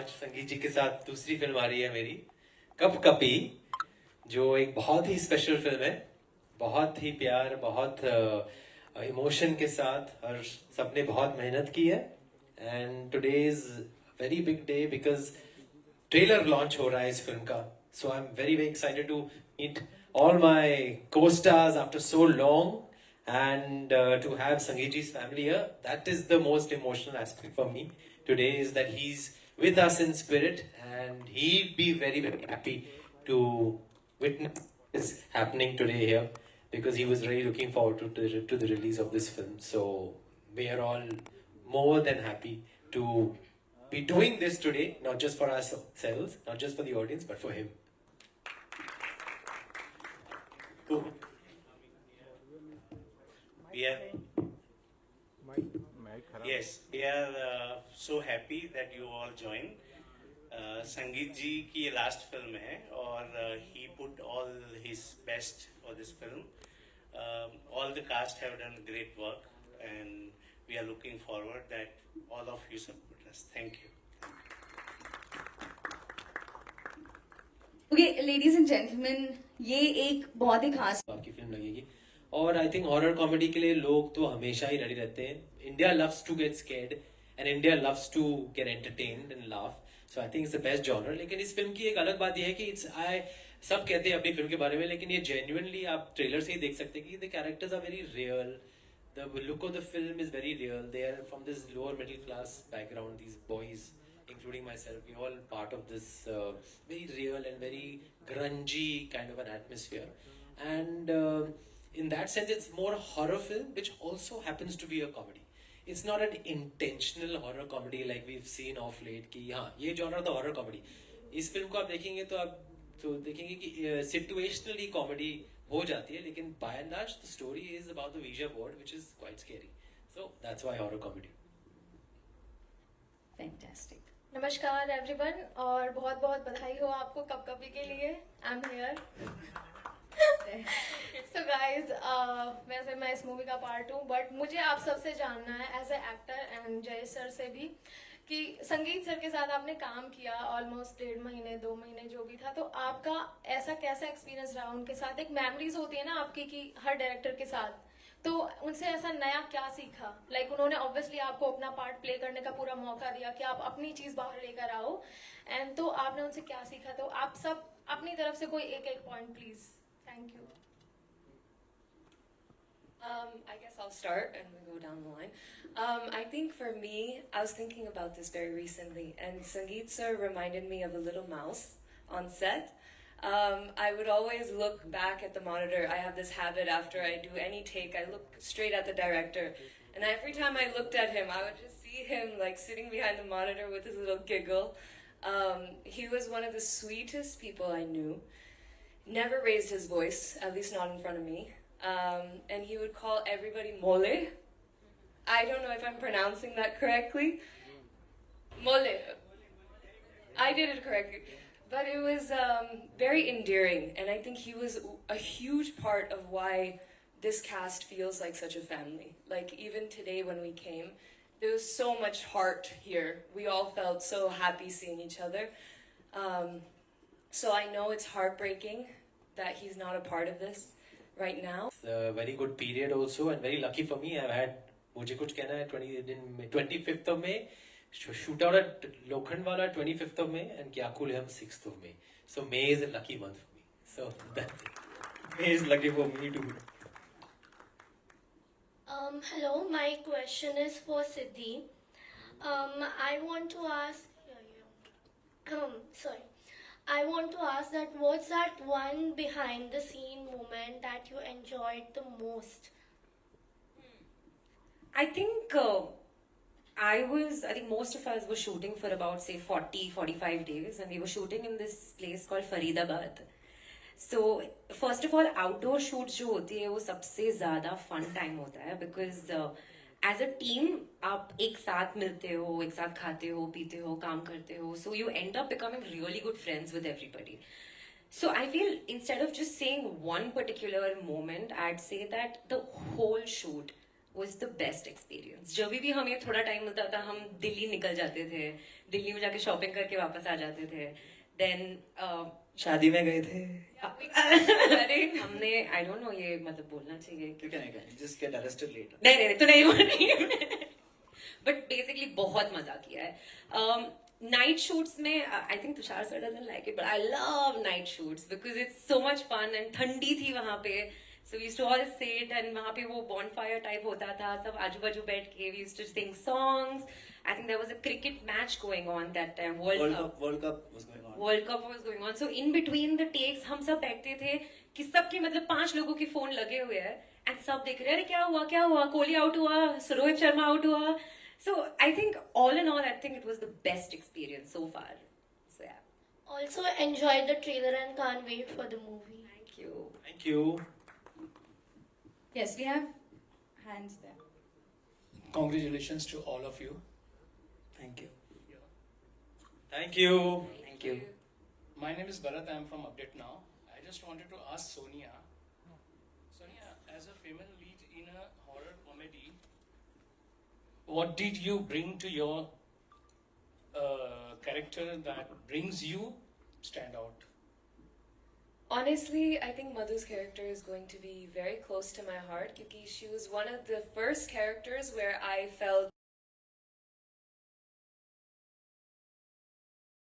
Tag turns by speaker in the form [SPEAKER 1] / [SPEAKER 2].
[SPEAKER 1] आज संगीत जी के साथ दूसरी फिल्म आ रही है मेरी, कप कपी, जो एक बहुत ही स्पेशल फिल्म है. बहुत ही प्यार, बहुत इमोशन के साथ, और सबने बहुत मेहनत की है. And today is very big day because trailer launch हो रहा है इस फिल्म का. So I am very very excited to meet all my co-stars after so long, and to have Sangeet ji's family here. That is the most emotional aspect for me today, is that he's with us in spirit, and he'd be very very happy to witness this happening today here, because he was really looking forward to the release of this film. So we are all more than happy to be doing this today, not just for ourselves, not just for the audience, but for him.
[SPEAKER 2] We are, yes, we are so happy that you all joined. संगीत जी की ये last film है और he put all his best for this film. All the cast have done great work and we are looking forward that all of you support us. Thank you.
[SPEAKER 3] Okay, ladies and gentlemen, ये एक बहुत ही खास
[SPEAKER 1] आपकी film लगेगी. और I think horror comedy के लिए लोग तो हमेशा ही रेडी रहते हैं. India loves to get scared and India loves to get entertained and laugh. So I think it's the best genre. लेकिन इस फिल्म की एक अलग बात यह है कि सब कहते हैं अपनी फिल्म के बारे में, लेकिन ये जेन्युइनली आप ट्रेलर से ही देख सकते हैं कि the characters are very real. The look of the film is very real. They are from this lower middle class background, these boys, including myself, we all part of this very real and very grungy kind of an atmosphere. And in that sense, it's more a horror film, which also happens to be a comedy. It's not an intentional horror comedy like we've seen of late कि हाँ ये genre था horror comedy. इस film को आप देखेंगे तो आप तो देखेंगे कि situationally comedy हो जाती है, लेकिन by and large the story is about the Ouija board, which is quite scary. So that's why horror comedy.
[SPEAKER 3] fantastic.
[SPEAKER 4] नमस्कार एवरीवन और बहुत बहुत बधाई हो आपको कप कपी के लिए. I am here. So guys, वैसे मैं इस मूवी का पार्ट हूँ, बट मुझे आप सबसे जानना है एज ए एक्टर एंड जय सर से भी कि संगीत सर के साथ आपने काम किया ऑलमोस्ट 1.5 महीने 2 महीने जो भी था, तो आपका ऐसा कैसा एक्सपीरियंस रहा उनके साथ. एक मेमोरीज होती है ना आपकी कि हर डायरेक्टर के साथ, तो उनसे ऐसा नया क्या सीखा. लाइक उन्होंने ऑब्वियसली आपको अपना पार्ट प्ले करने का पूरा मौका दिया कि आप अपनी चीज बाहर लेकर आओ, एंड तो आपने उनसे क्या सीखा. तो आप सब अपनी तरफ से कोई एक एक point please. Thank you.
[SPEAKER 5] I guess I'll start and we go down the line. I think for me, I was thinking about this very recently, and Sangeet sir reminded me of a little mouse on set. I would always look back at the monitor. I have this habit after I do any take, I look straight at the director. And every time I looked at him, I would just see him like sitting behind the monitor with his little giggle. He was one of the sweetest people I knew. Never raised his voice, at least not in front of me. And he would call everybody Mole. I don't know if I'm pronouncing that correctly. Mole. I did it correctly. But it was very endearing, and I think he was a huge part of why this cast feels like such a family. Like even today when we came, there was so much heart here. We all felt so happy seeing each other. So I know it's heartbreaking that he's not a part of this right now.
[SPEAKER 1] It's a very good period also, and very lucky for me. I've had, मुझे कुछ कहना है 25th of May. Shoot out at Lokhandwala 25th of May and Kyakul Ham 6th of May. So May is a lucky month for me. So that's it. May is lucky for me too.
[SPEAKER 6] Hello, my question is for Siddhi. I want to ask. Sorry. I want to ask that what's that one behind the scene moment that you enjoyed the most?
[SPEAKER 5] I think most of us were shooting for about say 40-45 days, and we were shooting in this place called Faridabad. So first of all, outdoor shoots जो होती है वो सबसे ज़्यादा fun time होता है, because as a team आप एक साथ मिलते हो, एक साथ खाते हो, पीते हो, काम करते हो, so you end up becoming really good friends with everybody. So I feel instead of just saying one particular moment, I'd say that the whole shoot was the best experience. जब भी हमें थोड़ा टाइम मिलता था हम दिल्ली निकल जाते थे, दिल्ली में जाके शॉपिंग करके वापस आ जाते थे. Then
[SPEAKER 7] शादी में गए थे.
[SPEAKER 5] अरे हमने I don't know ये मतलब बोलना चाहिए कि
[SPEAKER 7] You can just get arrested later.
[SPEAKER 5] नहीं तो नहीं बोल रही हूँ. But basically बहुत मजा किया है. Night shoots में I think Tushar sir doesn't like it, but I love night shoots because it's so much fun and ठंडी थी वहाँ पे. So we used to all sit and वहाँ पे वो bonfire type होता था, सब आजू बाजू बैठ के we used to sing songs. I think there was a cricket match going on that time. World Cup
[SPEAKER 7] World Cup was going on.
[SPEAKER 5] World Cup was going on. So in between the takes हम सब बैठते थे कि सबके मतलब 5 लोगों के phone लगे हुए हैं and सब देख रहे हैं अरे क्या हुआ कोहली आउट हुआ रोहित शर्मा आउट हुआ. So I think all in all I think it was the best experience so far. So yeah.
[SPEAKER 6] Also enjoyed the trailer and can't wait for the movie.
[SPEAKER 5] Thank you.
[SPEAKER 1] Thank you.
[SPEAKER 3] Yes, we have hands there.
[SPEAKER 8] Congratulations to all of you.
[SPEAKER 7] Thank you.
[SPEAKER 1] Thank you.
[SPEAKER 7] Thank you.
[SPEAKER 8] My name is Bharat. I am from Update Now. I just wanted to ask Sonia. Sonia, as a female lead in a horror comedy, what did you bring to your character that brings you stand out?
[SPEAKER 5] Honestly, I think Madhu's character is going to be very close to my heart because she was one of the first characters where I felt